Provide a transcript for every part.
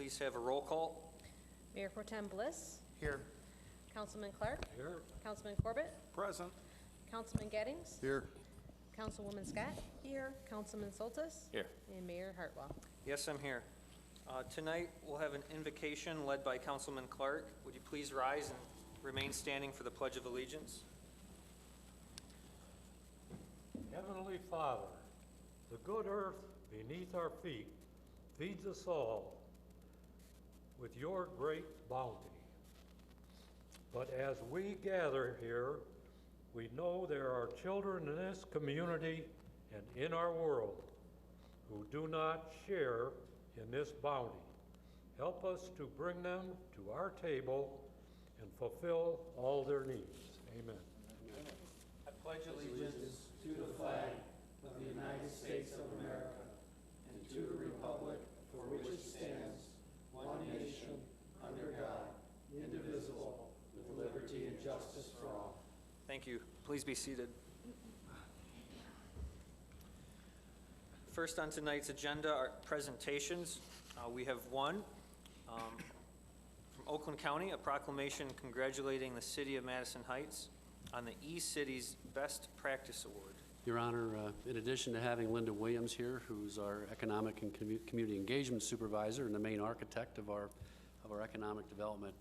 please have a roll call? Mayor Pro Tem Bliss. Here. Councilman Clark. Here. Councilman Corbett. Present. Councilman Gettings. Here. Councilwoman Scott. Here. Councilman Soltis. Here. And Mayor Hartwell. Yes, I'm here. Tonight, we'll have an invocation led by Councilman Clark. Would you please rise and remain standing for the Pledge of Allegiance? Heavenly Father, the good earth beneath our feet feeds us all with your great bounty. But as we gather here, we know there are children in this community and in our world who do not share in this bounty. Help us to bring them to our table and fulfill all their needs. Amen. I pledge allegiance to the flag of the United States of America and to the republic for which it stands, one nation, under God, indivisible, with liberty and justice for all. Thank you. Please be seated. First on tonight's agenda are presentations. We have one from Oakland County, a proclamation congratulating the City of Madison Heights on the E-City's Best Practice Award. Your Honor, in addition to having Linda Williams here, who's our Economic and Community Engagement Supervisor and the main architect of our economic development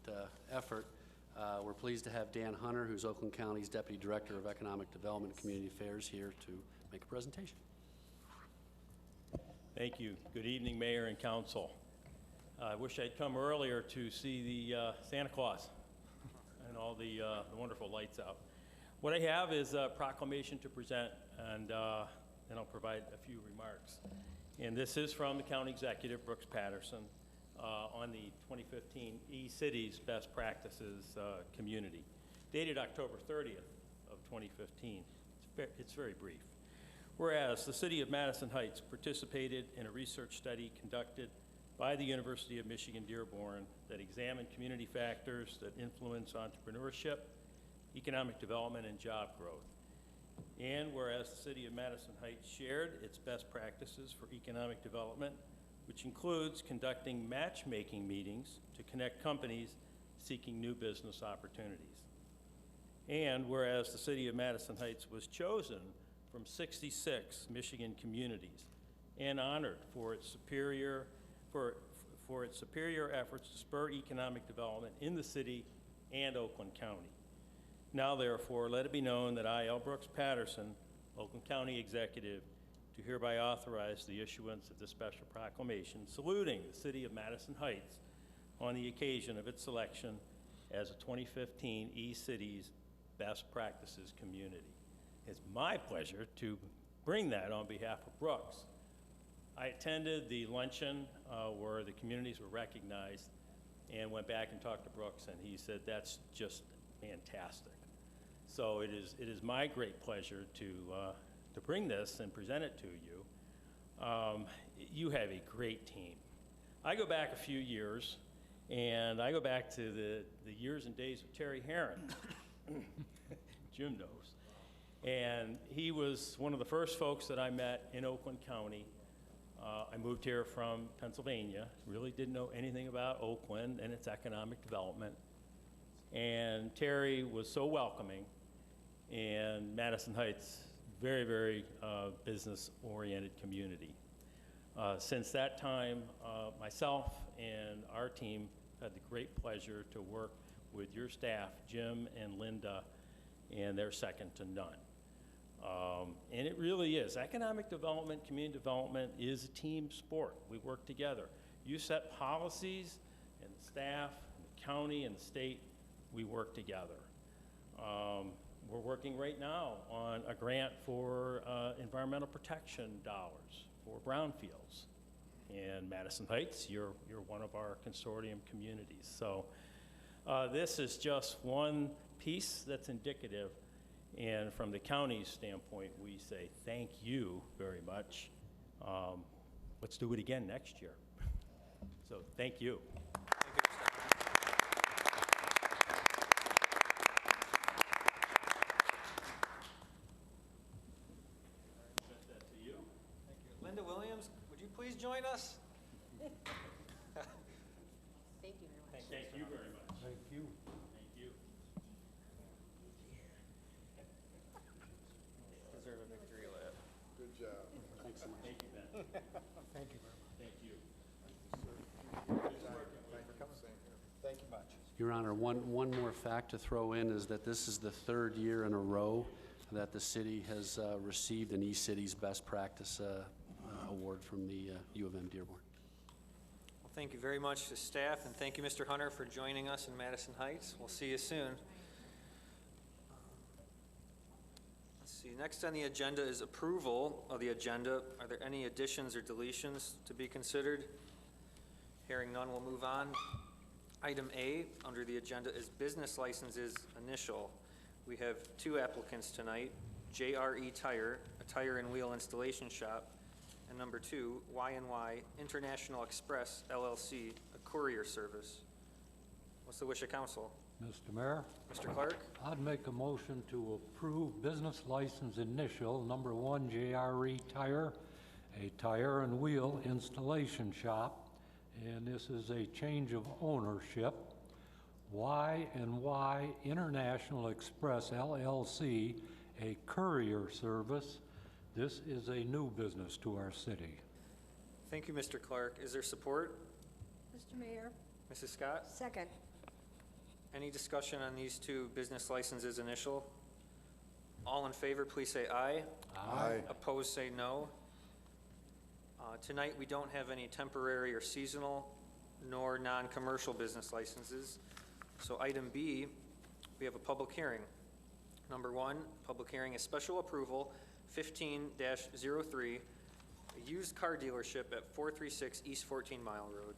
effort, we're pleased to have Dan Hunter, who's Oakland County's Deputy Director of Economic Development and Community Affairs, here to make a presentation. Thank you. Good evening, Mayor and Council. I wish I'd come earlier to see the Santa Claus and all the wonderful lights out. What I have is a proclamation to present, and then I'll provide a few remarks. And this is from the County Executive, Brooks Patterson, on the 2015 E-Cities Best Practices Community, dated October 30th of 2015. It's very brief. Whereas the City of Madison Heights participated in a research study conducted by the University of Michigan Dearborn that examined community factors that influence entrepreneurship, economic development, and job growth. And whereas the City of Madison Heights shared its best practices for economic development, which includes conducting matchmaking meetings to connect companies seeking new business opportunities. And whereas the City of Madison Heights was chosen from 66 Michigan communities and honored for its superior efforts to spur economic development in the city and Oakland County. Now, therefore, let it be known that I, L. Brooks Patterson, Oakland County Executive, do hereby authorize the issuance of this special proclamation saluting the City of Madison Heights on the occasion of its selection as a 2015 E-Cities Best Practices Community. It's my pleasure to bring that on behalf of Brooks. I attended the luncheon where the communities were recognized and went back and talked to Brooks, and he said that's just fantastic. So it is my great pleasure to bring this and present it to you. You have a great team. I go back a few years, and I go back to the years and days of Terry Herron. Jim knows. And he was one of the first folks that I met in Oakland County. I moved here from Pennsylvania, really didn't know anything about Oakland and its economic development. And Terry was so welcoming, and Madison Heights, very, very business-oriented community. Since that time, myself and our team had the great pleasure to work with your staff, Jim and Linda, and they're second to none. And it really is. Economic development, community development is a team sport. We work together. You set policies, and the staff, and the county, and the state, we work together. We're working right now on a grant for environmental protection dollars for brownfields. And Madison Heights, you're one of our consortium communities. So this is just one piece that's indicative. And from the county's standpoint, we say thank you very much. Let's do it again next year. So thank you. Linda Williams, would you please join us? Your Honor, one more fact to throw in is that this is the third year in a row that the city has received an eCities Best Practice Award from the U of M Dearborn. Well, thank you very much to staff, and thank you, Mr. Hunter, for joining us in Madison Heights. We'll see you soon. Let's see, next on the agenda is approval of the agenda. Are there any additions or deletions to be considered? Hearing none, we'll move on. Item A under the agenda is business licenses initial. We have two applicants tonight, JRE Tire, a tire and wheel installation shop, and number two, Y&Y International Express LLC, a courier service. What's the wish of council? Mr. Mayor, Mr. Clark? I'd make a motion to approve business license initial number 1 JRE Tire, a tire and wheel installation shop, and this is a change of ownership. Y&Y International Express LLC, a courier service. This is a new business to our city. Thank you, Mr. Clark. Is there support? Mr. Mayor. Mrs. Scott? Second. Any discussion on these two business licenses initial? All in favor, please say aye. Aye. Opposed, say no. Tonight, we don't have any temporary or seasonal nor non-commercial business licenses. So item B, we have a public hearing. Number 1, public hearing is special approval 15-03, a used car dealership at 436 East 14 Mile Road.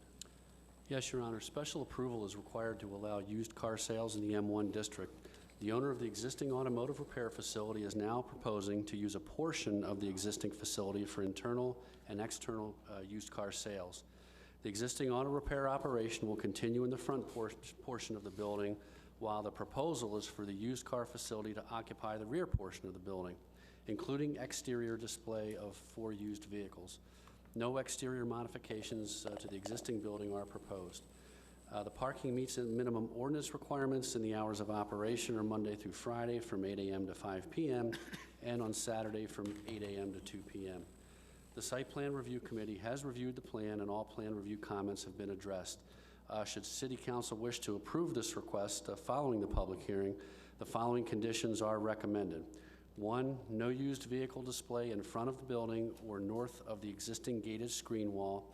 Yes, Your Honor. Special approval is required to allow used car sales in the M1 district. The owner of the existing automotive repair facility is now proposing to use a portion of the existing facility for internal and external used car sales. The existing auto repair operation will continue in the front portion of the building, while the proposal is for the used car facility to occupy the rear portion of the building, including exterior display of 4 used vehicles. No exterior modifications to the existing building are proposed. The parking meets the minimum ordinance requirements, and the hours of operation are Monday through Friday from 8 a.m. to 5 p.m. and on Saturday from 8 a.m. to 2 p.m. The Site Plan Review Committee has reviewed the plan, and all plan review comments have been addressed. Should City Council wish to approve this request following the public hearing, the following conditions are recommended. 1, no used vehicle display in front of the building or north of the existing gated screen wall.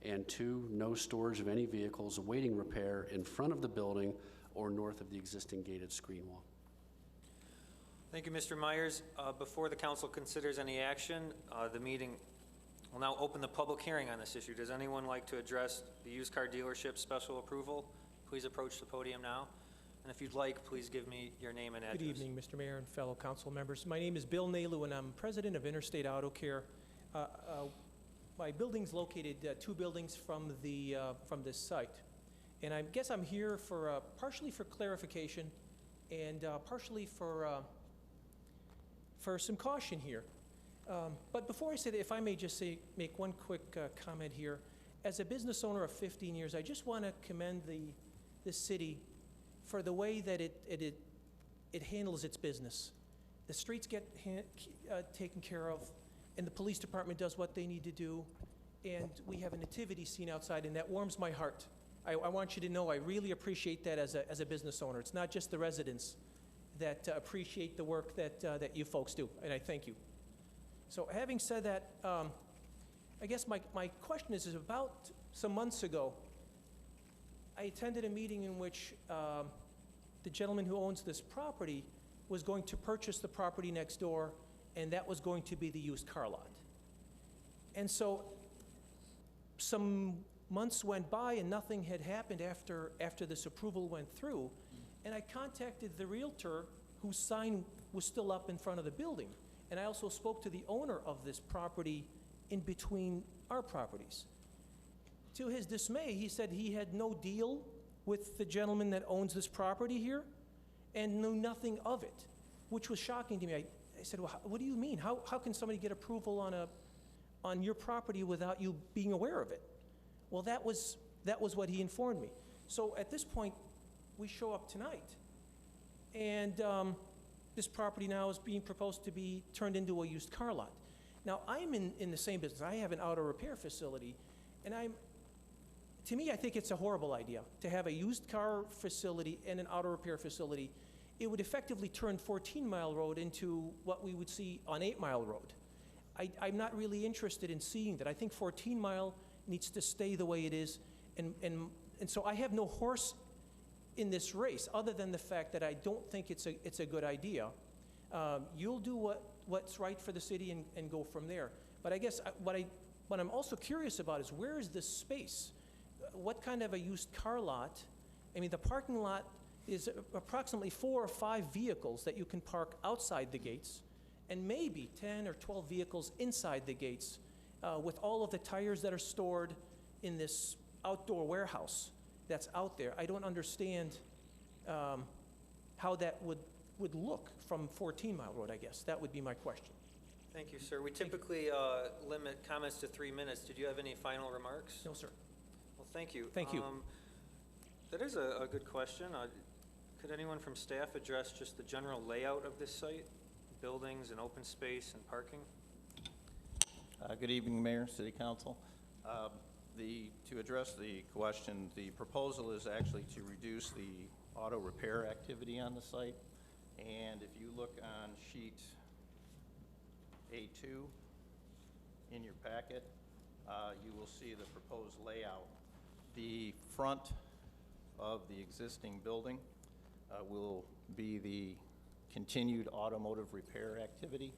And 2, no storage of any vehicles awaiting repair in front of the building or north of the existing gated screen wall. Thank you, Mr. Myers. Before the council considers any action, the meeting will now open the public hearing on this issue. Does anyone like to address the used car dealership special approval? Please approach the podium now. And if you'd like, please give me your name and address. Good evening, Mr. Mayor and fellow council members. My name is Bill Nalu, and I'm president of Interstate Auto Care. My building's located 2 buildings from this site, and I guess I'm here for partially for clarification and partially for some caution here. But before I say that, if I may just make one quick comment here. As a business owner of 15 years, I just want to commend this city for the way that it handles its business. The streets get taken care of, and the police department does what they need to do, and we have a nativity scene outside, and that warms my heart. I want you to know I really appreciate that as a business owner. It's not just the residents that appreciate the work that you folks do, and I thank you. So having said that, I guess my question is about some months ago, I attended a meeting in which the gentleman who owns this property was going to purchase the property next door, and that was going to be the used car lot. And so some months went by and nothing had happened after this approval went through, and I contacted the realtor whose sign was still up in front of the building, and I also spoke to the owner of this property in between our properties. To his dismay, he said he had no deal with the gentleman that owns this property here and knew nothing of it, which was shocking to me. I said, well, what do you mean? How can somebody get approval on your property without you being aware of it? Well, that was what he informed me. So at this point, we show up tonight, and this property now is being proposed to be turned into a used car lot. Now, I'm in the same business. I have an auto repair facility, and to me, I think it's a horrible idea to have a used car facility and an auto repair facility. It would effectively turn 14 Mile Road into what we would see on 8 Mile Road. I'm not really interested in seeing that. I think 14 Mile needs to stay the way it is, and so I have no horse in this race, other than the fact that I don't think it's a good idea. You'll do what's right for the city and go from there. But I guess what I'm also curious about is, where is this space? What kind of a used car lot? I mean, the parking lot is approximately 4 or 5 vehicles that you can park outside the gates, and maybe 10 or 12 vehicles inside the gates, with all of the tires that are stored in this outdoor warehouse that's out there. I don't understand how that would look from 14 Mile Road, I guess. That would be my question. Thank you, sir. We typically limit comments to 3 minutes. Did you have any final remarks? No, sir. Well, thank you. Thank you. That is a good question. Could anyone from staff address just the general layout of this site, buildings and open space and parking? Good evening, Mayor, City Council. To address the question, the proposal is actually to reduce the auto repair activity on the site. And if you look on sheet A2 in your packet, you will see the proposed layout. The front of the existing building will be the continued automotive repair activity,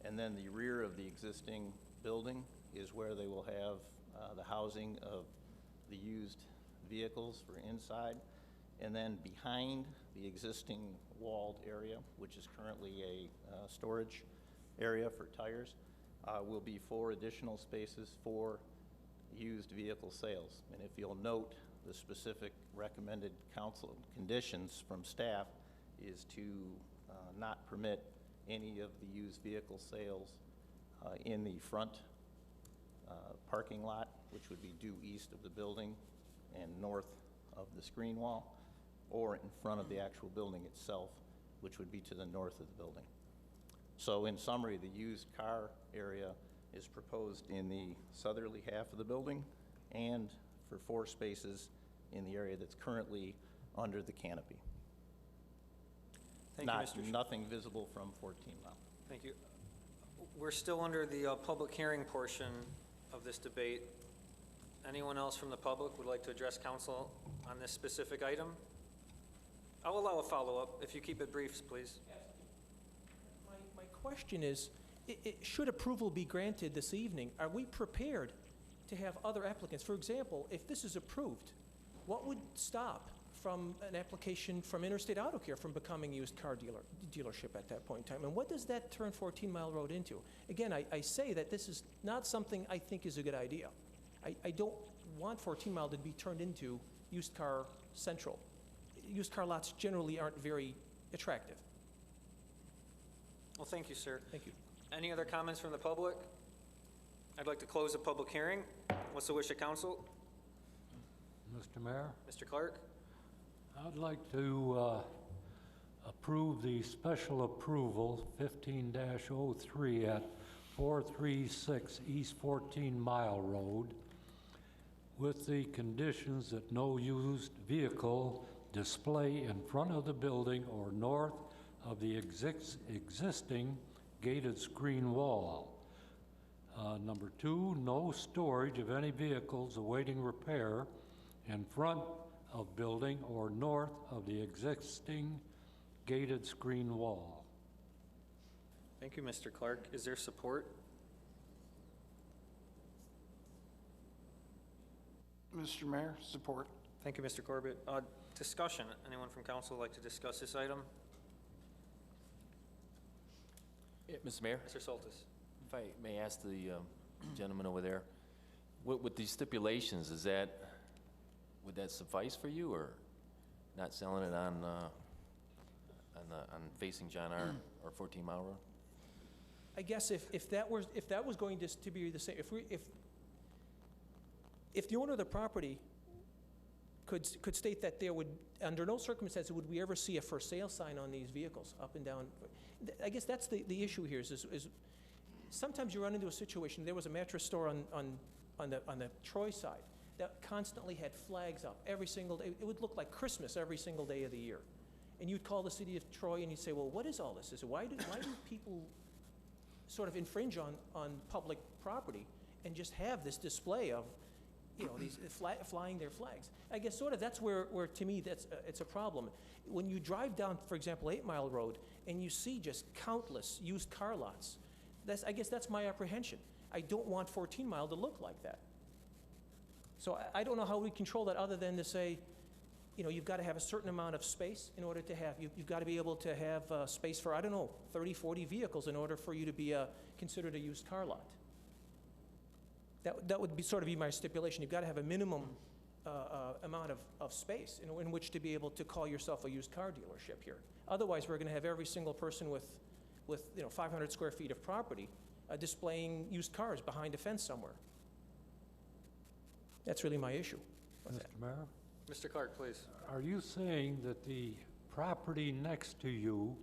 and then the rear of the existing building is where they will have the housing of the used vehicles for inside. And then behind the existing walled area, which is currently a storage area for tires, will be 4 additional spaces for used vehicle sales. And if you'll note, the specific recommended council conditions from staff is to not permit any of the used vehicle sales in the front parking lot, which would be due east of the building and north of the screen wall, or in front of the actual building itself, which would be to the north of the building. So in summary, the used car area is proposed in the southerly half of the building and for 4 spaces in the area that's currently under the canopy. Thank you, Mr. Nothing visible from 14 Mile. Thank you. We're still under the public hearing portion of this debate. Anyone else from the public would like to address council on this specific item? I'll allow a follow-up if you keep it brief, please. My question is, should approval be granted this evening, are we prepared to have other applicants? For example, if this is approved, what would stop from an application from Interstate Auto Care from becoming a used car dealership at that point in time? And what does that turn 14 Mile Road into? Again, I say that this is not something I think is a good idea. I don't want 14 Mile to be turned into used car central. Used car lots generally aren't very attractive. Well, thank you, sir. Thank you. Any other comments from the public? I'd like to close the public hearing. What's the wish of council? Mr. Mayor, Mr. Clark? I'd like to approve the special approval 15-03 at 436 East 14 Mile Road with the conditions that no used vehicle display in front of the building or north of the existing gated screen wall. Number 2, no storage of any vehicles awaiting repair in front of building or north of the existing gated screen wall. Thank you, Mr. Clark. Is there support? Mr. Mayor, support. Thank you, Mr. Corbett. Discussion. Anyone from council like to discuss this item? Yeah, Mr. Mayor, Mr. Soltis? if I may ask the gentleman over there, with these stipulations, would that suffice for you, or not selling it on facing John R. or 14 Mile Road? I guess if that was going to be the same, if the owner of the property could state that there would, under no circumstances would we ever see a for sale sign on these vehicles up and down. I guess that's the issue here is sometimes you run into a situation. There was a mattress store on the Troy side that constantly had flags up every single day. It would look like Christmas every single day of the year. And you'd call the city of Troy and you'd say, well, what is all this? I said, why do people sort of infringe on public property and just have this display of, you know, these flying their flags? I guess sort of that's where to me, it's a problem. When you drive down, for example, 8 Mile Road, and you see just countless used car lots, I guess that's my apprehension. I don't want 14 Mile to look like that. So I don't know how we control that other than to say, you know, you've got to have a certain amount of space in order to have, you've got to be able to have space for, I don't know, 30, 40 vehicles in order for you to be considered a used car lot. That would be sort of be my stipulation. You've got to have a minimum amount of space in which to be able to call yourself a used car dealership here. Otherwise, we're going to have every single person with 500 square feet of property displaying used cars behind a fence somewhere. That's really my issue with that. Mr. Mayor, Mr. Clark, please. are you saying that the property next to you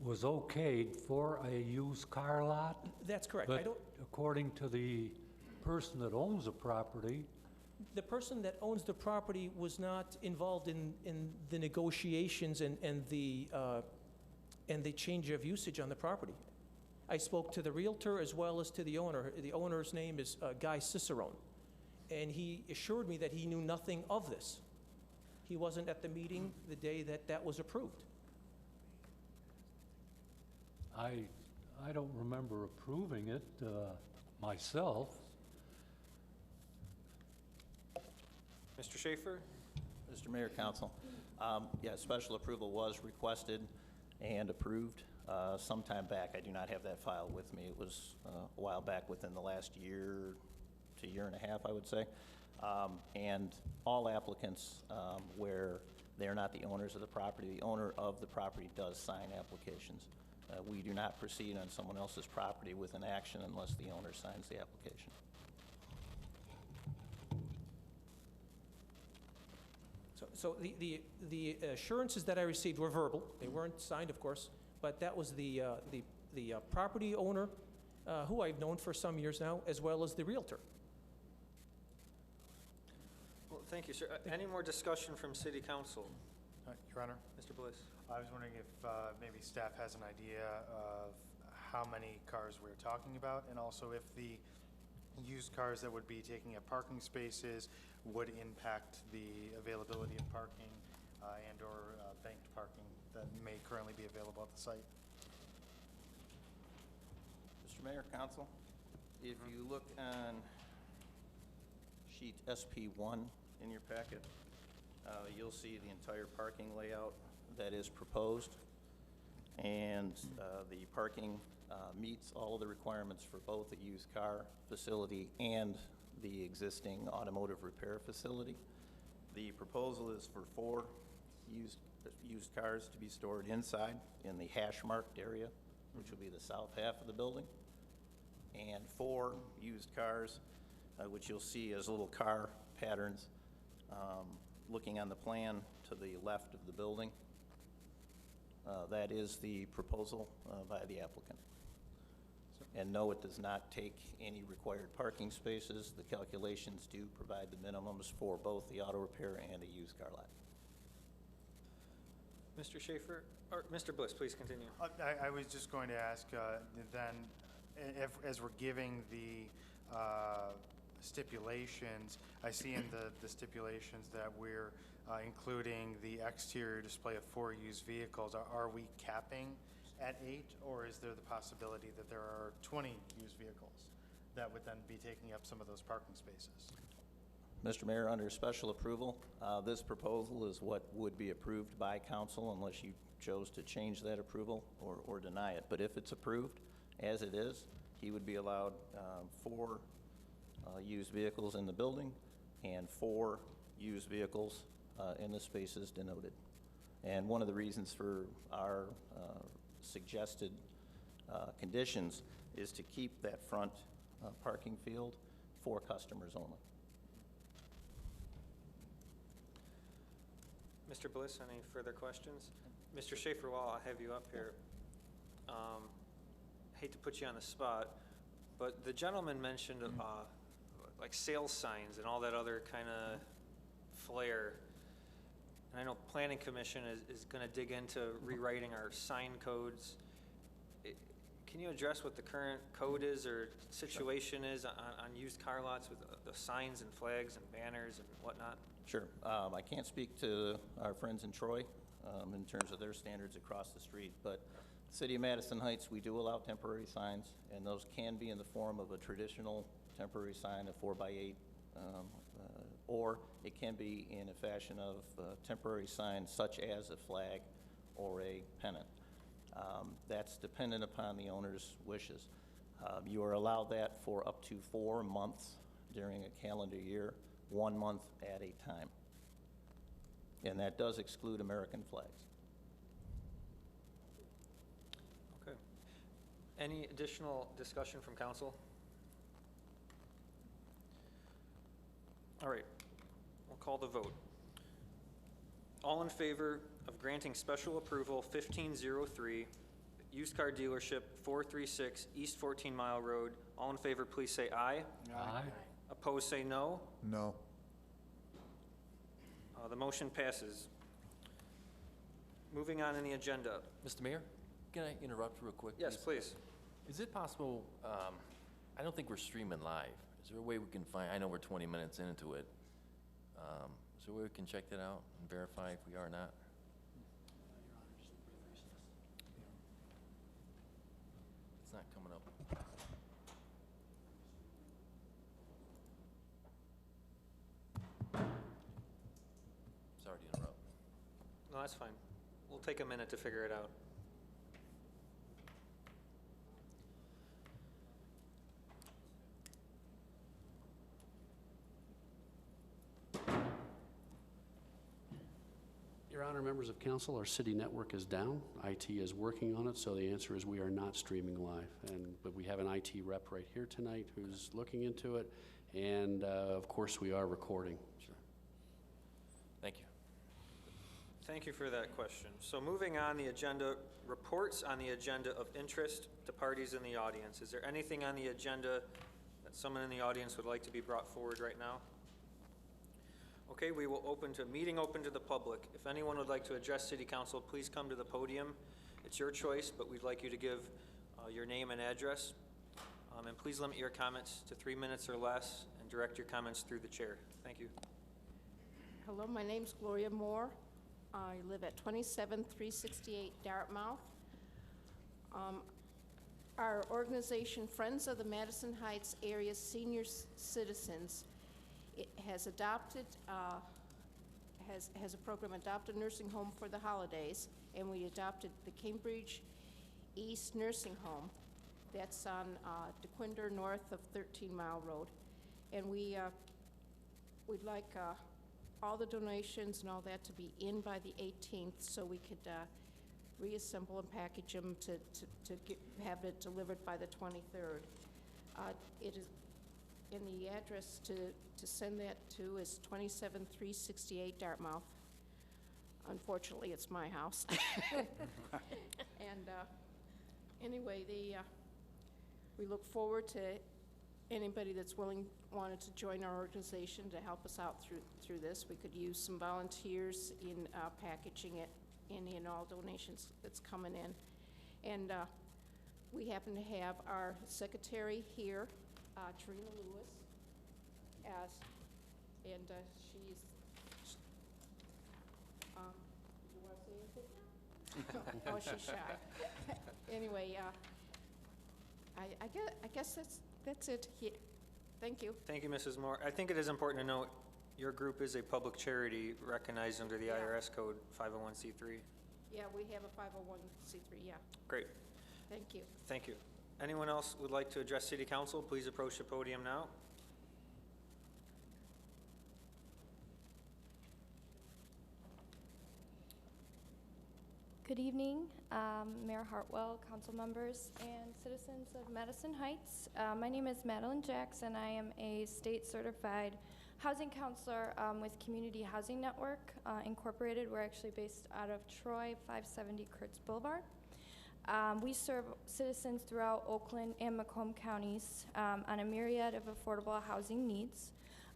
was okayed for a used car lot? That's correct. I But don't, according to the person that owns the property, the person that owns the property was not involved in the negotiations and the change of usage on the property. I spoke to the realtor as well as to the owner. The owner's name is Guy Cicerone, and he assured me that he knew nothing of this. He wasn't at the meeting the day that was approved. I don't remember approving it myself. Mr. Schaefer? Mr. Mayor, Council, yeah, special approval was requested and approved sometime back. I do not have that file with me. It was a while back, within the last year to year and a half, I would say. And all applicants where they're not the owners of the property, the owner of the property does sign applications. We do not proceed on someone else's property with an action unless the owner signs the application. So the assurances that I received were verbal. They weren't signed, of course, but that was the property owner, who I've known for some years now, as well as the realtor. Well, thank you, sir. Any more discussion from city council? Your Honor, Mr. Bliss? I was wondering if maybe staff has an idea of how many cars we're talking about, and also if the used cars that would be taking up parking spaces would impact the availability of parking and/or banked parking that may currently be available at the site. Mr. Mayor, Council, if you look on sheet SP1 in your packet, you'll see the entire parking layout that is proposed, and the parking meets all of the requirements for both the used car facility and the existing automotive repair facility. The proposal is for 4 used cars to be stored inside in the hash marked area, which will be the south half of the building, and 4 used cars, which you'll see as little car patterns looking on the plan to the left of the building. That is the proposal by the applicant. And no, it does not take any required parking spaces. The calculations do provide the minimums for both the auto repair and a used car lot. Mr. Schaefer, or Mr. Bliss, please continue. I was just going to ask then, as we're giving the stipulations, I see in the stipulations that we're including the exterior display of 4 used vehicles. Are we capping at 8, or is there the possibility that there are 20 used vehicles that would then be taking up some of those parking spaces? Mr. Mayor, under special approval, this proposal is what would be approved by council unless you chose to change that approval or deny it. But if it's approved, as it is, he would be allowed 4 used vehicles in the building and 4 used vehicles in the spaces denoted. And one of the reasons for our suggested conditions is to keep that front parking field for customers only. Mr. Bliss, any further questions? Mr. Schaefer, while I have you up here, hate to put you on the spot, but the gentleman mentioned like sales signs and all that other kind of flair. And I know Planning Commission is going to dig into rewriting our sign codes. Can you address what the current code is or situation is on used car lots with the signs and flags and banners and whatnot? Sure. I can't speak to our friends in Troy in terms of their standards across the street, but City of Madison Heights, we do allow temporary signs, and those can be in the form of a traditional temporary sign, a 4x8, or it can be in a fashion of temporary signs such as a flag or a pennant. That's dependent upon the owner's wishes. You are allowed that for up to 4 months during a calendar year, 1 month at a time. And that does exclude American flags. Okay. Any additional discussion from council? All right, we'll call the vote. All in favor of granting special approval 1503, used car dealership 436 East 14 Mile Road. All in favor, please say aye. Aye. Opposed, say no. No. The motion passes. Moving on in the agenda. Mr. Mayor, can I interrupt real quick? Yes, please. Is it possible, I don't think we're streaming live. Is there a way we can find, I know we're 20 minutes into it. Is there a way we can check that out and verify if we are or not? It's not coming up. Sorry to interrupt. No, that's fine. We'll take a minute to figure it out. Your Honor, members of council, our city network is down. IT is working on it, so the answer is we are not streaming live. But we have an IT rep right here tonight who's looking into it, and of course we are recording. Sure. Thank you. Thank you for that question. So moving on the agenda, reports on the agenda of interest to parties in the audience. Is there anything on the agenda that someone in the audience would like to be brought forward right now? Okay, we will meeting open to the public. If anyone would like to address City Council, please come to the podium. It's your choice, but we'd like you to give your name and address. And please limit your comments to 3 minutes or less and direct your comments through the chair. Thank you. Hello, my name's Gloria Moore. I live at 27368 Dartmouth. Our organization, Friends of the Madison Heights Area Senior Citizens, it has adopted, has a program, Adopt a Nursing Home for the Holidays, and we adopted the Cambridge East Nursing Home. That's on DeQuinder north of 13 Mile Road. And we'd like all the donations and all that to be in by the 18th so we could reassemble and package them to have it delivered by the 23rd. It is, and the address to send that to is 27368 Dartmouth. Unfortunately, it's my house. And anyway, we look forward to anybody that's wanted to join our organization to help us out through this. We could use some volunteers in packaging it and in all donations that's coming in. And we happen to have our secretary here, Trina Lewis, and she's, you want to say anything? Oh, she's shy. Anyway, I guess that's it. Thank you. Thank you, Mrs. Moore. I think it is important to note your group is a public charity recognized under the IRS code 501c3. Yeah, we have a 501c3, yeah. Great. Thank you. Thank you. Anyone else would like to address City Council, please approach the podium now. Good evening, Mayor Hartwell, council members, and citizens of Madison Heights. My name is Madeline Jackson. I am a state certified housing counselor with Community Housing Network Incorporated. We're actually based out of Troy, 570 Kurtz Boulevard. We serve citizens throughout Oakland and Macomb counties on a myriad of affordable housing needs.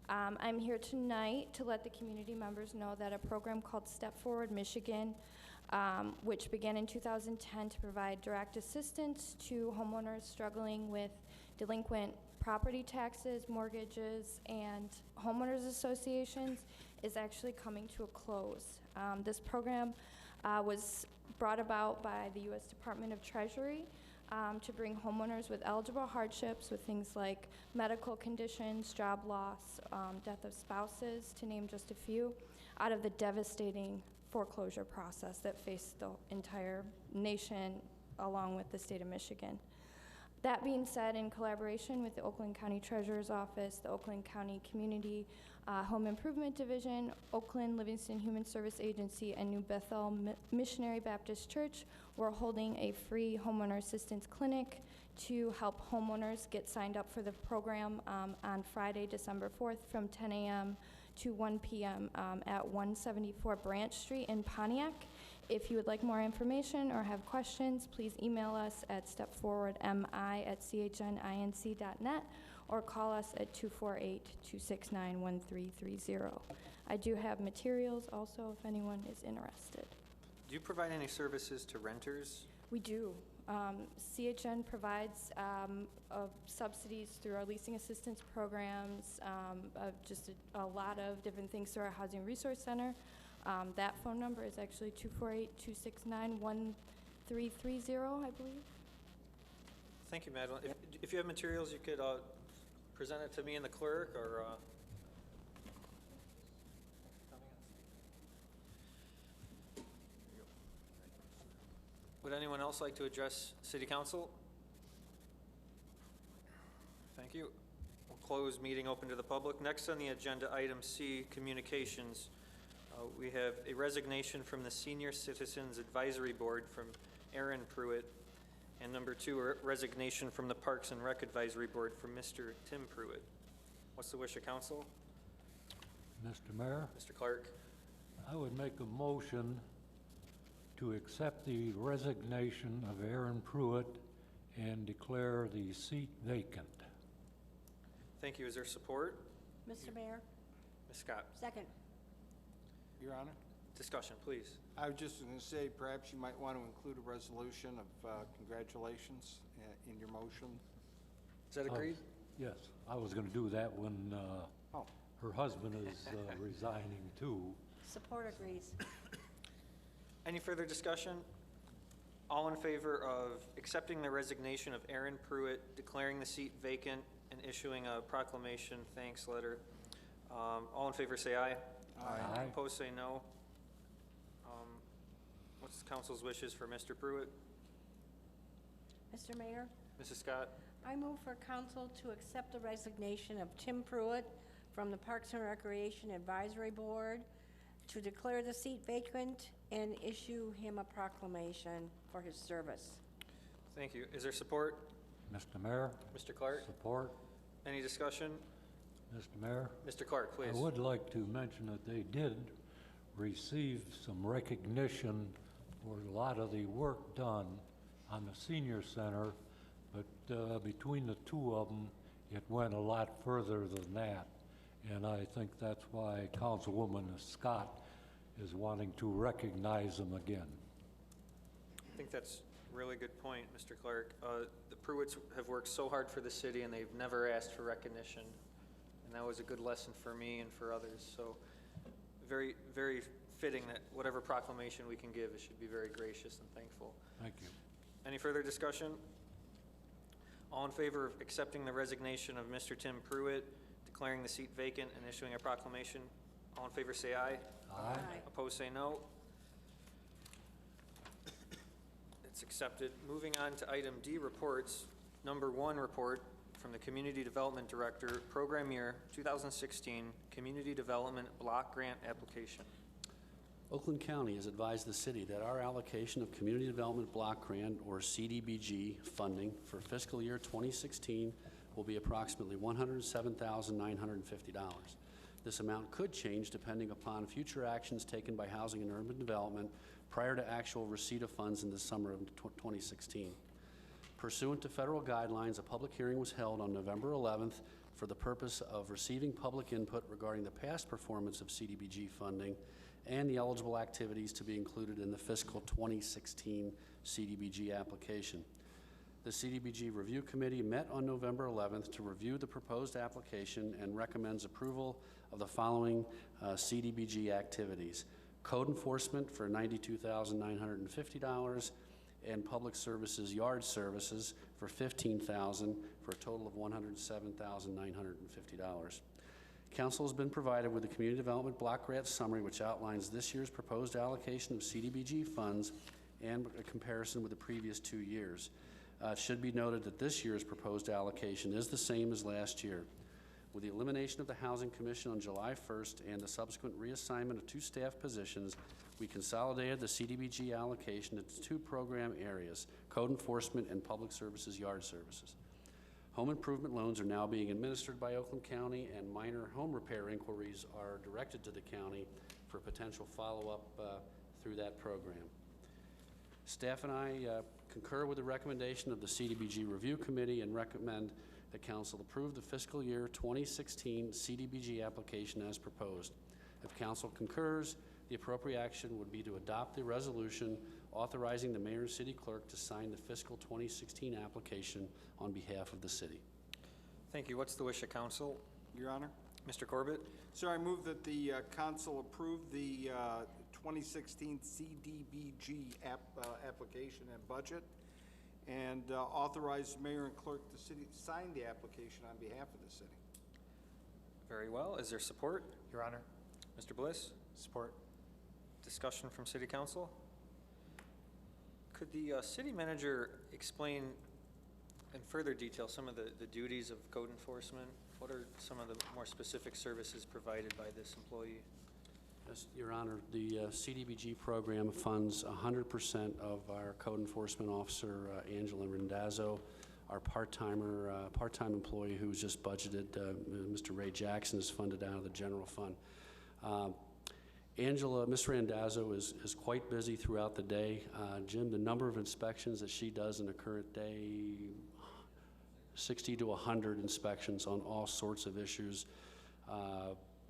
I'm here tonight to let the community members know that a program called Step Forward Michigan, which began in 2010 to provide direct assistance to homeowners struggling with delinquent property taxes, mortgages, and homeowners associations, is actually coming to a close. This program was brought about by the U.S. Department of Treasury to bring homeowners with eligible hardships with things like medical conditions, job loss, death of spouses, to name just a few, out of the devastating foreclosure process that faced the entire nation along with the state of Michigan. That being said, in collaboration with the Oakland County Treasurer's Office, the Oakland County Community Home Improvement Division, Oakland Livingston Human Service Agency, and New Bethel Missionary Baptist Church, we're holding a free homeowner assistance clinic to help homeowners get signed up for the program on Friday, December 4th from 10 a.m. to 1 p.m. At 174 Branch Street in Pontiac. If you would like more information or have questions, please email us at stepforwardmi@chninc.net or call us at 248-269-1330. I do have materials also if anyone is interested. Do you provide any services to renters? We do. CHN provides subsidies through our leasing assistance programs, just a lot of different things through our Housing Resource Center. That phone number is actually 248-269-1330, I believe. Thank you, Madeline. If you have materials, you could present it to me and the clerk, or would anyone else like to address City Council? Thank you. We'll close meeting open to the public. Next on the agenda, item C, communications. We have a resignation from the Senior Citizens Advisory Board from Aaron Pruitt, and number 2, a resignation from the Parks and Rec Advisory Board from Mr. Tim Pruitt. What's the wish of council? Mr. Mayor, Mr. Clark? I would make a motion to accept the resignation of Aaron Pruitt and declare the seat vacant. Thank you. Is there support? Mr. Mayor, Ms. Scott? second. Your Honor, Discussion, please. I was just going to say, perhaps you might want to include a resolution of congratulations in your motion. Is that agreed? Yes, I was going to do that when Oh. her husband is resigning too. Support agrees. Any further discussion? All in favor of accepting the resignation of Aaron Pruitt, declaring the seat vacant, and issuing a proclamation thanks letter? All in favor say aye. Aye. Opposed say no. What's the council's wishes for Mr. Pruitt? Mr. Mayor, Mrs. Scott? I move for council to accept the resignation of Tim Pruitt from the Parks and Recreation Advisory Board, to declare the seat vacant, and issue him a proclamation for his service. Thank you. Is there support? Mr. Mayor, Mr. Clark? support. Any discussion? Mr. Mayor, Mr. Clark, please. I would like to mention that they did receive some recognition for a lot of the work done on the senior center, but between the two of them, it went a lot further than that. And I think that's why Councilwoman Scott is wanting to recognize them again. I think that's a really good point, Mr. Clark. The Pruitts have worked so hard for the city, and they've never asked for recognition. And that was a good lesson for me and for others. So very, very fitting that whatever proclamation we can give, it should be very gracious and thankful. Thank you. Any further discussion? All in favor of accepting the resignation of Mr. Tim Pruitt, declaring the seat vacant, and issuing a proclamation? All in favor say aye. Aye. Opposed say no. It's accepted. Moving on to item D, reports. Number 1 report from the Community Development Director, Program Year 2016 Community Development Block Grant Application. Oakland County has advised the city that our allocation of Community Development Block Grant, or CDBG, funding for fiscal year 2016 will be approximately $107,950. This amount could change depending upon future actions taken by Housing and Urban Development prior to actual receipt of funds in the summer of 2016. Pursuant to federal guidelines, a public hearing was held on November 11th for the purpose of receiving public input regarding the past performance of CDBG funding and the eligible activities to be included in the fiscal 2016 CDBG application. The CDBG Review Committee met on November 11th to review the proposed application and recommends approval of the following CDBG activities: code enforcement for $92,950 and public services yard services for $15,000 for a total of $107,950. Council has been provided with the Community Development Block Grant Summary, which outlines this year's proposed allocation of CDBG funds and a comparison with the previous 2 years. It should be noted that this year's proposed allocation is the same as last year. With the elimination of the Housing Commission on July 1st and the subsequent reassignment of 2 staff positions, we consolidated the CDBG allocation into 2 program areas: code enforcement and public services yard services. Home improvement loans are now being administered by Oakland County, and minor home repair inquiries are directed to the county for potential follow-up through that program. Staff and I concur with the recommendation of the CDBG Review Committee and recommend that Council approve the fiscal year 2016 CDBG application as proposed. If Council concurs, the appropriate action would be to adopt the resolution authorizing the mayor and city clerk to sign the fiscal 2016 application on behalf of the city. Thank you. What's the wish of council? Your Honor. Mr. Corbett? Sir, I move that the council approve the 2016 CDBG application and budget, and authorize mayor and clerk to sign the application on behalf of the city. Very well. Is there support? Your Honor. Mr. Bliss? Support. Discussion from city council? Could the city manager explain in further detail some of the duties of code enforcement? What are some of the more specific services provided by this employee? Yes, Your Honor, the CDBG program funds 100% of our code enforcement officer, Angela Rendazzo. Our part-time employee who's just budgeted, Mr. Ray Jackson, is funded out of the general fund. Ms. Randazzo is quite busy throughout the day. Jim, the number of inspections that she does in a current day, 60 to 100 inspections on all sorts of issues,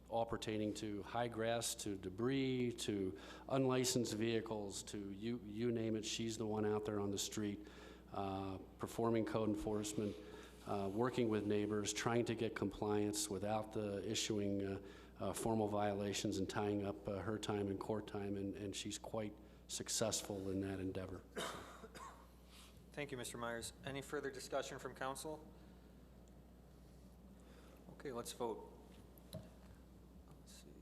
all pertaining to high grass, to debris, to unlicensed vehicles, to you name it. She's the one out there on the street performing code enforcement, working with neighbors, trying to get compliance without the issuing formal violations and tying up her time and court time, and she's quite successful in that endeavor. Thank you, Mr. Myers. Any further discussion from council? Okay, let's vote. Let's see.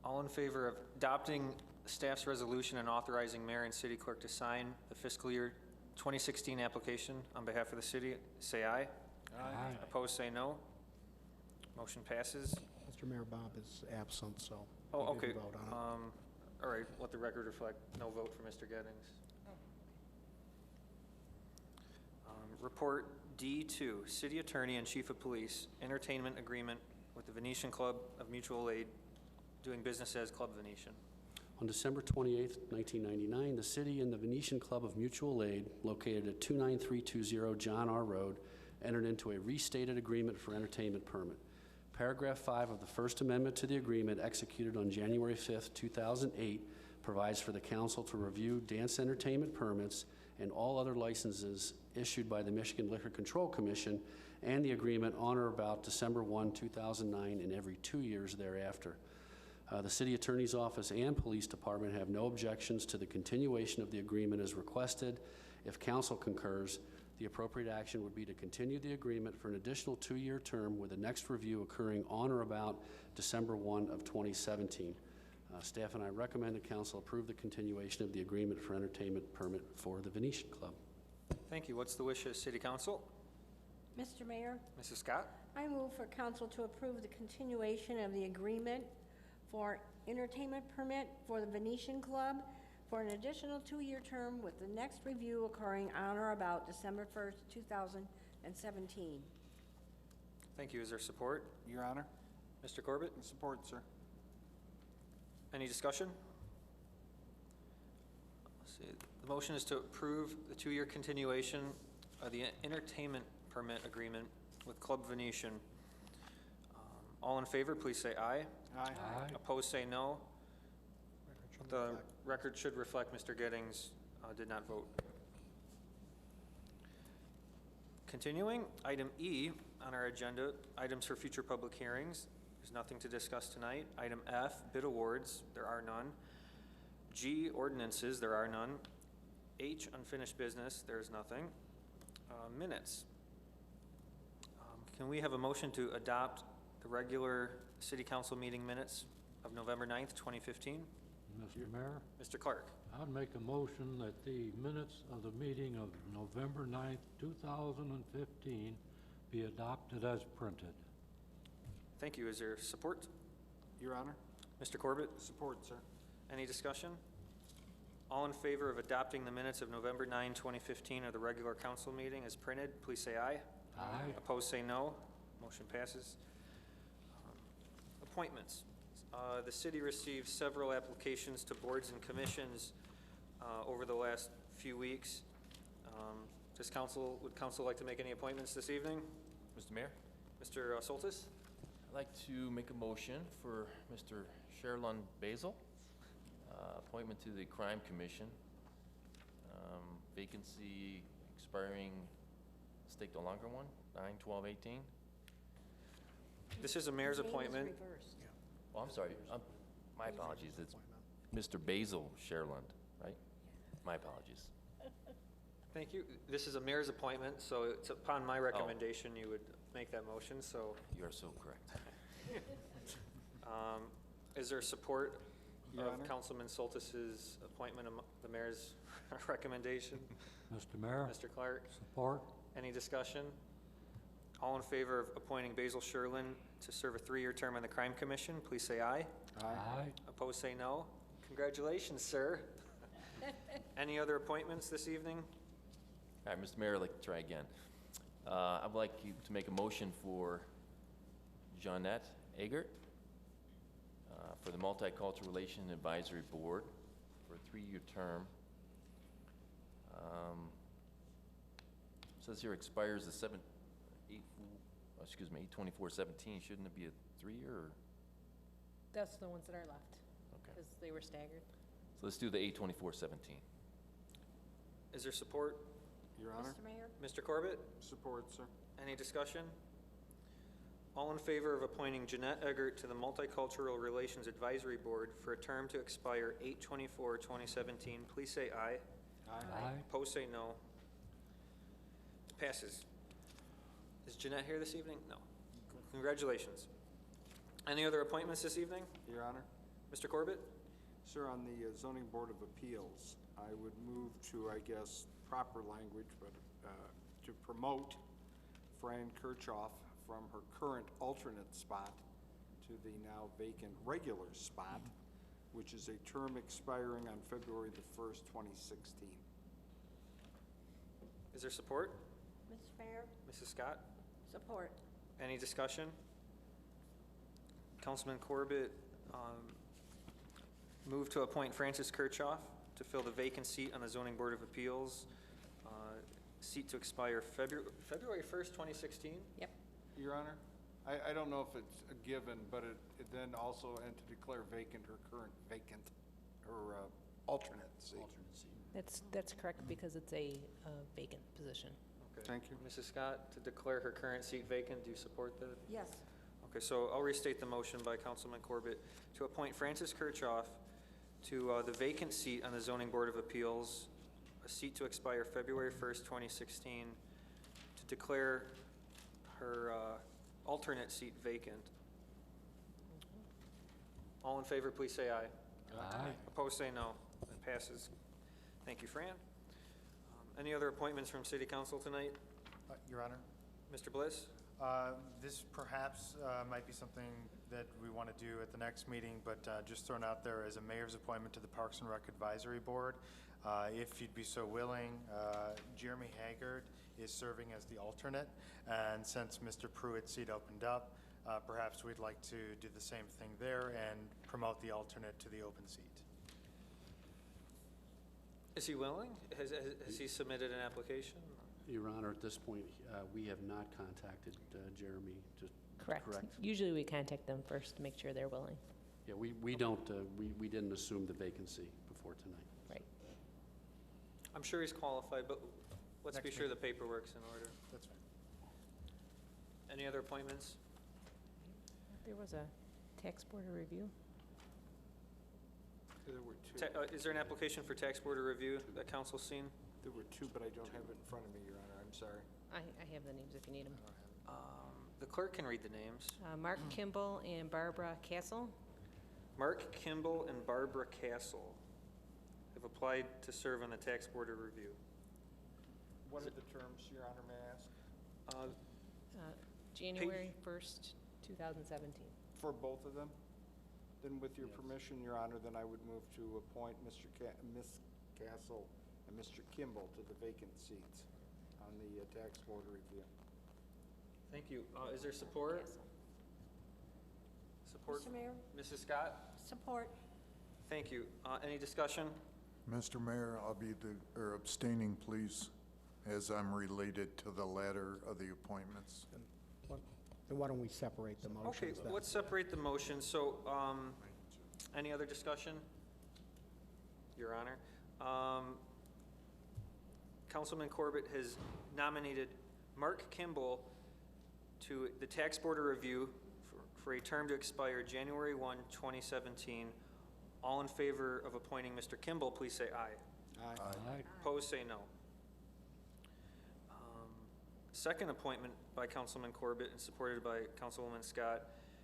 All in favor of adopting staff's resolution and authorizing mayor and city clerk to sign the fiscal year 2016 application on behalf of the city, say aye. Aye. Opposed, say no. Motion passes. Mr. Mayor, Bob is absent, so Oh, we okay. didn't vote on it. All right, let the record reflect no vote for Mr. Gettings. Report D2, City Attorney and Chief of Police, entertainment agreement with the Venetian Club of Mutual Aid, doing business as Club Venetian. On December 28, 1999, the city and the Venetian Club of Mutual Aid, located at 29320 John R. Road, entered into a restated agreement for entertainment permit. Paragraph 5 of the First Amendment to the agreement, executed on January 5, 2008, provides for the council to review dance entertainment permits and all other licenses issued by the Michigan Liquor Control Commission and the agreement on or about December 1, 2009, and every 2 years thereafter. The City Attorney's Office and Police Department have no objections to the continuation of the agreement as requested. If council concurs, the appropriate action would be to continue the agreement for an additional 2-year term, with the next review occurring on or about December 1 of 2017. Staff and I recommend that council approve the continuation of the agreement for entertainment permit for the Venetian Club. Thank you. What's the wish of City Council? Mr. Mayor, Mrs. Scott? I move for council to approve the continuation of the agreement for entertainment permit for the Venetian Club for an additional 2-year term, with the next review occurring on or about December 1st, 2017. Thank you. Is there support? Your Honor. Mr. Corbett? Support, sir. Any discussion? Let's see. The motion is to approve the 2-year continuation of the entertainment permit agreement with Club Venetian. All in favor, please say aye. Aye. Opposed, say no. The record should reflect Mr. Gettings did not vote. Continuing, item E on our agenda, items for future public hearings. There's nothing to discuss tonight. Item F, bid awards, there are none. G, ordinances, there are none. H, unfinished business, there's nothing. Minutes. Can we have a motion to adopt the regular city council meeting minutes of November 9th, 2015? Mr. Mayor, Mr. Clark. I'd make a motion that the minutes of the meeting of November 9th, 2015 be adopted as printed. Thank you. Is there support? Your Honor. Mr. Corbett? Support, sir. Any discussion? All in favor of adopting the minutes of November 9, 2015 of the regular council meeting as printed, please say aye. Aye. Opposed, say no. Motion passes. Appointments. The city received several applications to boards and commissions over the last few weeks. Would council like to make any appointments this evening? Mr. Mayor, Mr. Soltis? I'd like to make a motion for Mr. Sherlund Basil, appointment to the Crime Commission, vacancy expiring, let's take the longer one, 9/12/18. This is a mayor's Name is appointment. reversed. Oh, I'm sorry, my apologies, it's Mr. Basil Sherlund, right? My apologies. Thank you. This is a mayor's appointment, so it's upon my recommendation you would make that motion, so. You are so correct. Is there support Your of Honor. Councilman Soltis's appointment of the mayor's recommendation? Mr. Mayor, Mr. Clark, support. any discussion? All in favor of appointing Basil Sherlin to serve a 3-year term on the Crime Commission, please say aye. Aye. Opposed, say no. Congratulations, sir. Any other appointments this evening? All right, Mr. Mayor, I'd like to try again. I'd like you to make a motion for Jeanette Eggert for the Multicultural Relation Advisory Board for a 3-year term. Says here expires the 8/24/17. Shouldn't it be a 3-year or? That's the ones that are left, Okay. because they were staggered. So let's do the 8/24/17. Is there support? Your Honor. Mr. Mayor? Mr. Corbett? Support, sir. Any discussion? All in favor of appointing Jeanette Eggert to the Multicultural Relations Advisory Board for a term to expire 8/24/2017, please say aye. Aye. Opposed, say no. Passes. Is Jeanette here this evening? No. Congratulations. Any other appointments this evening? Your Honor. Mr. Corbett? Sir, on the zoning board of appeals, I would move to, I guess, proper language, but to promote Fran Kirchhoff from her current alternate spot to the now vacant regular spot, which is a term expiring on February the 1st, 2016. Is there support? Mr. Mayor? Mrs. Scott? Support. Any discussion? Councilman Corbett moved to appoint Francis Kirchhoff to fill the vacant seat on the Zoning Board of Appeals, seat to expire February 1st, 2016? Yep. Your Honor, I don't know if it's a given, but it then also, and to declare vacant her current vacant, her alternate seat. That's correct, because it's a vacant position. Okay. Thank you. Mrs. Scott, to declare her current seat vacant, do you support that? Yes. Okay, so I'll restate the motion by Councilman Corbett to appoint Francis Kirchhoff to the vacant seat on the Zoning Board of Appeals, a seat to expire February 1st, 2016, to declare her alternate seat vacant. All in favor, please say aye. Aye. Opposed, say no. It passes. Thank you, Fran. Any other appointments from City Council tonight? Your Honor, Mr. Bliss? this perhaps might be something that we want to do at the next meeting, but just thrown out there as a mayor's appointment to the Parks and Rec Advisory Board. If you'd be so willing, Jeremy Haggard is serving as the alternate, and since Mr. Pruitt's seat opened up, Perhaps we'd like to do the same thing there and promote the alternate to the open seat. Is he willing? Has he submitted an application? Your Honor, at this point, we have not contacted Jeremy to Correct. Usually we contact them first to make sure they're willing. Yeah, we don't, we didn't assume the vacancy before tonight. Right. I'm sure he's qualified, but let's be Next sure the meeting. paperwork's in order. That's fine. Any other appointments? There was a tax board of review. There were two. Is there an application for tax board of review that council's seen? There were two, but I don't have it in front of me, Your Honor. I'm sorry. I have the names if you need them. The clerk can read the names. Mark Kimball and Barbara Castle. Mark Kimball and Barbara Castle have applied to serve on the tax board of review. What are the terms, Your Honor, may I ask? January 1st, 2017. For both of them? Then with your permission, Your Honor, then I would move to appoint Ms. Castle and Mr. Kimball to the vacant seats on the tax board review. Thank you. Is there support? Support? Mr. Mayor? Mrs. Scott? Support. Thank you. Any discussion? Mr. Mayor, I'll be abstaining, please, as I'm related to the latter of the appointments. Then why don't we separate the motions Okay, then? let's separate the motion. So, any other discussion? Your Honor. Councilman Corbett has nominated Mark Kimball to the Tax Board of Review for a term to expire January 1, 2017. All in favor of appointing Mr. Kimball, please say aye. Aye. Opposed, say no. Second appointment by Councilman Corbett and supported by Councilwoman Scott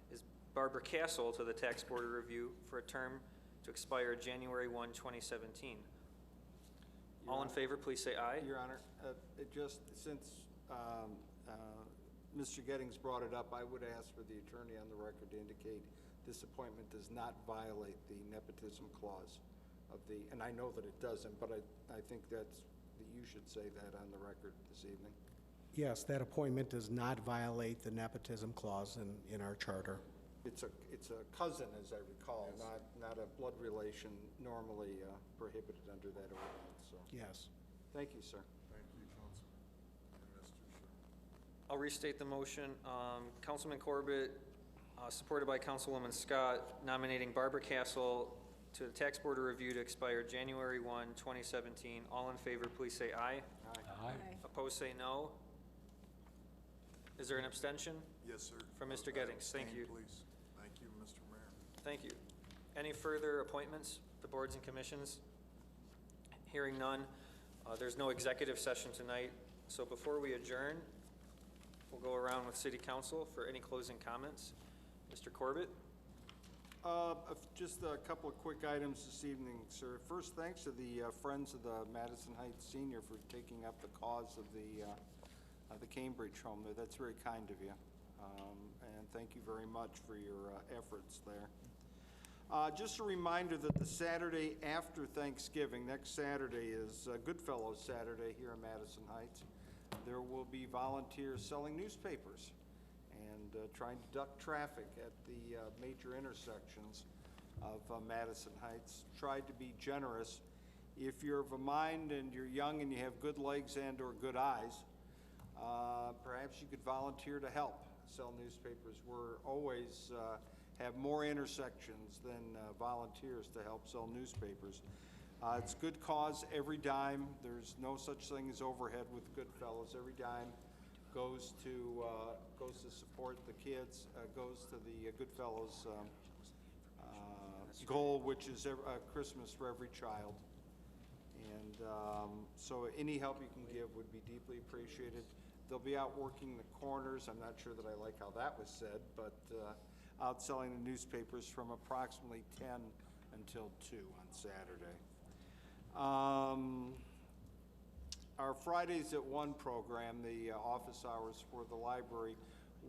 is Barbara Castle to the Tax Board of Review for a term to expire January 1, 2017. All in favor, please say aye. Your Honor, since Mr. Gettings brought it up, I would ask for the attorney on the record to indicate this appointment does not violate the nepotism clause of the, and I know that it doesn't, but I think that you should say that on the record this evening. Yes, that appointment does not violate the nepotism clause in our charter. It's a cousin, as I recall, not a blood relation normally prohibited under that ordinance, so. Yes. Thank you, sir. Thank you, Councilman. And Mr. Sherman. I'll restate the motion. Councilman Corbett, supported by Councilwoman Scott, nominating Barbara Castle to the Tax Board of Review to expire January 1, 2017. All in favor, please say aye. Aye. Opposed, say no. Is there an abstention? Yes, sir. From Mr. Gettings. Thank Abstain, you. please. Thank you, Mr. Mayor. Thank you. Any further appointments to boards and commissions? Hearing none. There's no executive session tonight, so before we adjourn, we'll go around with City Council for any closing comments. Mr. Corbett? Just a couple of quick items this evening, sir. First, thanks to the Friends of the Madison Heights Senior for taking up the cause of the Cambridge home there. That's very kind of you. And thank you very much for your efforts there. Just a reminder that the Saturday after Thanksgiving, next Saturday is Goodfellows Saturday here in Madison Heights. There will be volunteers selling newspapers and trying to duck traffic at the major intersections of Madison Heights. Tried to be generous. If you're of a mind and you're young and you have good legs and or good eyes, perhaps you could volunteer to help sell newspapers. We're always have more intersections than volunteers to help sell newspapers. It's good cause every dime. There's no such thing as overhead with Goodfellows. Every dime goes to support the kids, goes to the Goodfellows goal, which is Christmas for every child. And so any help you can give would be deeply appreciated. They'll be out working the corners. I'm not sure that I like how that was said, but out selling the newspapers from approximately 10 until 2 on Saturday. Our Fridays at 1 program, the office hours for the library,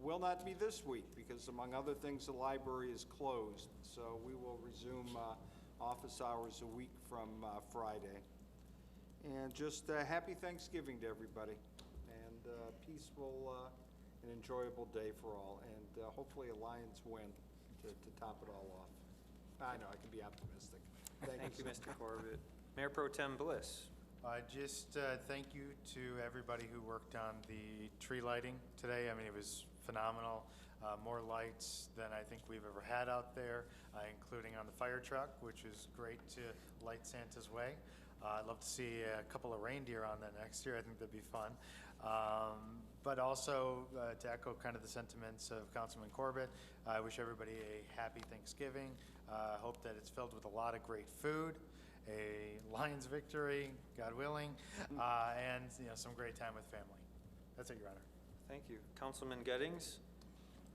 will not be this week because, among other things, the library is closed. So we will resume office hours a week from Friday. And just happy Thanksgiving to everybody. And peace will an enjoyable day for all, and hopefully a Lions win to top it all off. I know, I can be optimistic. Thank you, Mr. Corbett. Mayor Pro Tem Bliss. Just thank you to everybody who worked on the tree lighting today. I mean, it was phenomenal. More lights than I think we've ever had out there, including on the fire truck, which is great to light Santa's way. I'd love to see a couple of reindeer on that next year. I think that'd be fun. But also to echo kind of the sentiments of Councilman Corbett, I wish everybody a happy Thanksgiving. I hope that it's filled with a lot of great food, a Lions victory, God willing, and some great time with family. That's it, Your Honor. Thank you. Councilman Gettings?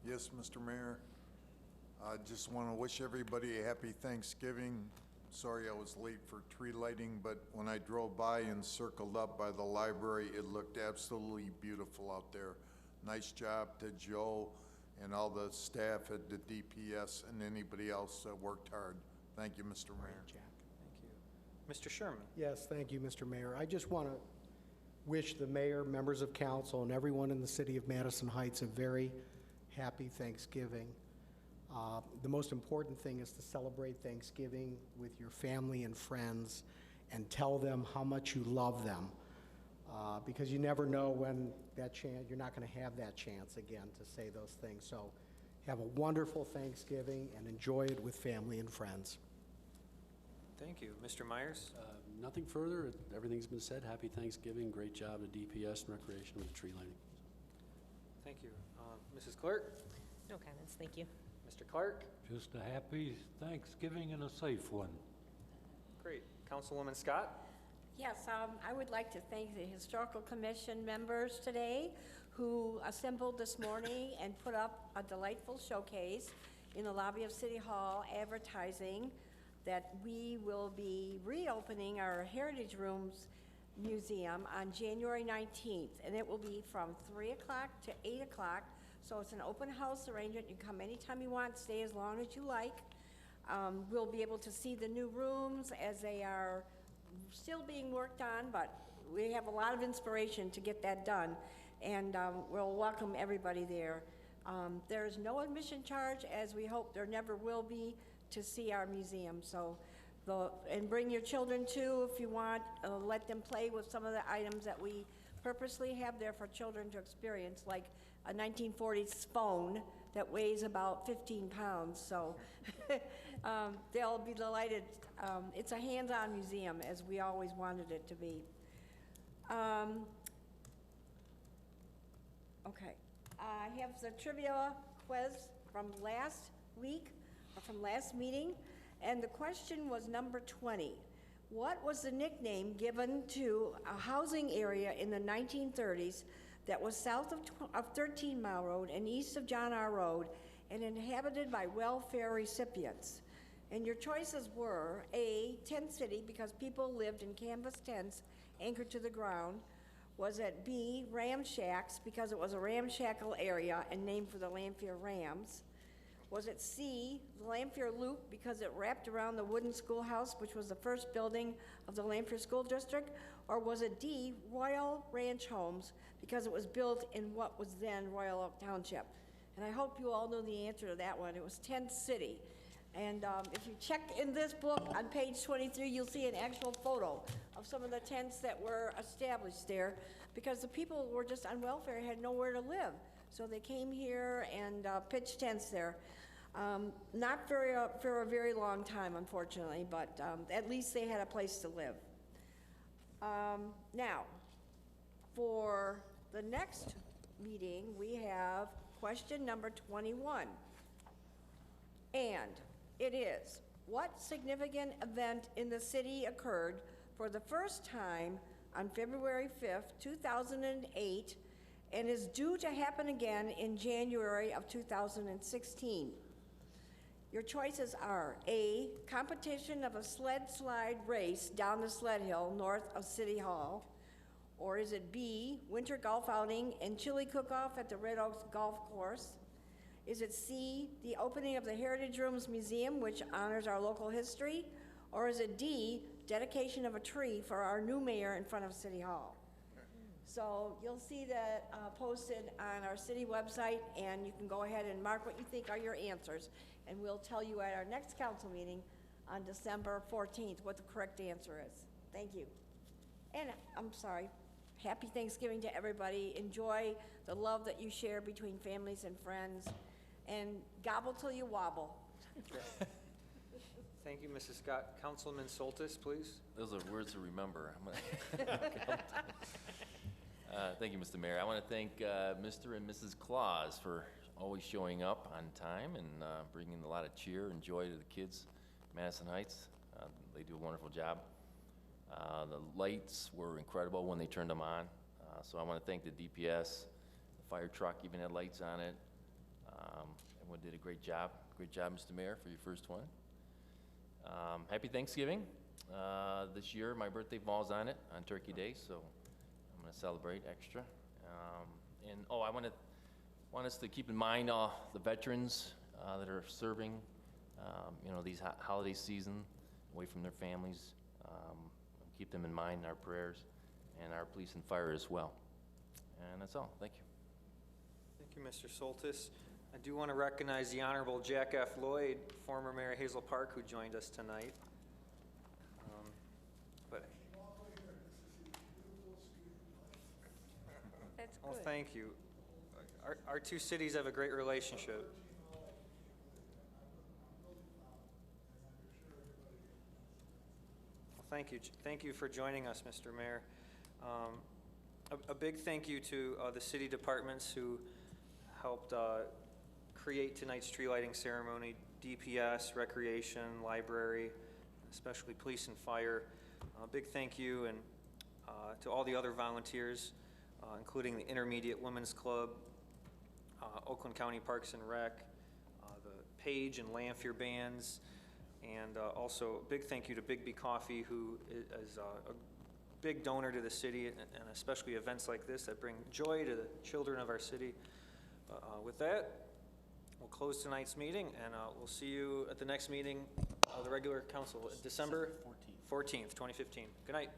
Yes, Mr. Mayor. I just want to wish everybody a happy Thanksgiving. Sorry I was late for tree lighting, but when I drove by and circled up by the library, it looked absolutely beautiful out there. Nice job to Joe and all the staff at the DPS and anybody else that worked hard. Thank you, Mr. Mayor. Thank you. Mr. Sherman? Yes, thank you, Mr. Mayor. I just want to wish the mayor, members of council, and everyone in the city of Madison Heights a very happy Thanksgiving. The most important thing is to celebrate Thanksgiving with your family and friends and tell them how much you love them, because you never know when that chance, you're not going to have that chance again to say those things. So have a wonderful Thanksgiving and enjoy it with family and friends. Thank you. Mr. Myers? Nothing further. Everything's been said. Happy Thanksgiving. Great job to DPS and Recreation with the tree lighting. Thank you. Mrs. Clerk? No comments, thank you. Mr. Clark? Just a happy Thanksgiving and a safe one. Great. Councilwoman Scott? Yes, I would like to thank the Historical Commission members today who assembled this morning and put up a delightful showcase in the lobby of City Hall advertising that we will be reopening our Heritage Rooms Museum on January 19th, and it will be from 3 o'clock to 8 o'clock. So it's an open house arrangement. You can come anytime you want, stay as long as you like. We'll be able to see the new rooms as they are still being worked on, but we have a lot of inspiration to get that done, and we'll welcome everybody there. There's no admission charge, as we hope there never will be, to see our museum. So, and bring your children too if you want. Let them play with some of the items that we purposely have there for children to experience, like a 1940s phone that weighs about 15 pounds. So they'll be delighted. It's a hands-on museum, as we always wanted it to be. Okay, I have the trivia quiz from last week, or from last meeting, and the question was number 20. What was the nickname given to a housing area in the 1930s that was south of 13 Mile Road and east of John R. Road and inhabited by welfare recipients? And your choices were A, Tent City, because people lived in canvas tents anchored to the ground. Was it B, Ram Shacks, because it was a ramshackle area and named for the Lanphier Rams? Was it C, the Lanphier Loop, because it wrapped around the wooden schoolhouse, which was the first building of the Lanphier School District? Or was it D, Royal Ranch Homes, because it was built in what was then Royal Oak Township? And I hope you all know the answer to that one. It was Tent City. And if you check in this book on page 23, you'll see an actual photo of some of the tents that were established there, because the people were just on welfare, had nowhere to live. So they came here and pitched tents there. Not for a very long time, unfortunately, but at least they had a place to live. Now, for the next meeting, we have question number 21. And it is, what significant event in the city occurred for the first time on February 5th, 2008, and is due to happen again in January of 2016? Your choices are A, competition of a sled-slide race down the sled hill north of City Hall, or is it B, winter golf outing and chili cook-off at the Red Oaks Golf Course? Is it C, the opening of the Heritage Rooms Museum, which honors our local history? Or is it D, dedication of a tree for our new mayor in front of City Hall? So you'll see that posted on our city website, and you can go ahead and mark what you think are your answers. And we'll tell you at our next council meeting on December 14th what the correct answer is. Thank you. And I'm sorry, happy Thanksgiving to everybody. Enjoy the love that you share between families and friends, and gobble till you wobble. Thank you, Mrs. Scott. Councilman Soltis, please. Those are words to remember. Thank you, Mr. Mayor. I want to thank Mr. and Mrs. Claus for always showing up on time and bringing a lot of cheer and joy to the kids, Madison Heights. They do a wonderful job. The lights were incredible when they turned them on. So I want to thank the DPS. The fire truck even had lights on it. Everyone did a great job. Great job, Mr. Mayor, for your first one. Happy Thanksgiving. This year, my birthday falls on it, on Turkey Day, so I'm going to celebrate extra. I want us to keep in mind the veterans that are serving, these holiday season, away from their families. Keep them in mind in our prayers, and our police and fire as well. And that's all. Thank you. Thank you, Mr. Soltis. I do want to recognize the Honorable Jack F. Lloyd, former Mayor of Hazel Park, who joined us tonight. That's Well, good. thank you. Our two cities have a great relationship. Well, thank you. Thank you for joining us, Mr. Mayor. A big thank you to the city departments who helped create tonight's tree lighting ceremony, DPS, Recreation, Library, especially Police and Fire. A big thank you and to all the other volunteers, including the Intermediate Women's Club, Oakland County Parks and Rec, the Page and Lanphier bands, and also a big thank you to Big B Coffee, who is a big donor to the city, and especially events like this that bring joy to the children of our city. With that, we'll close tonight's meeting, and we'll see you at the next meeting of the regular council, December 14th, 2015. Good night.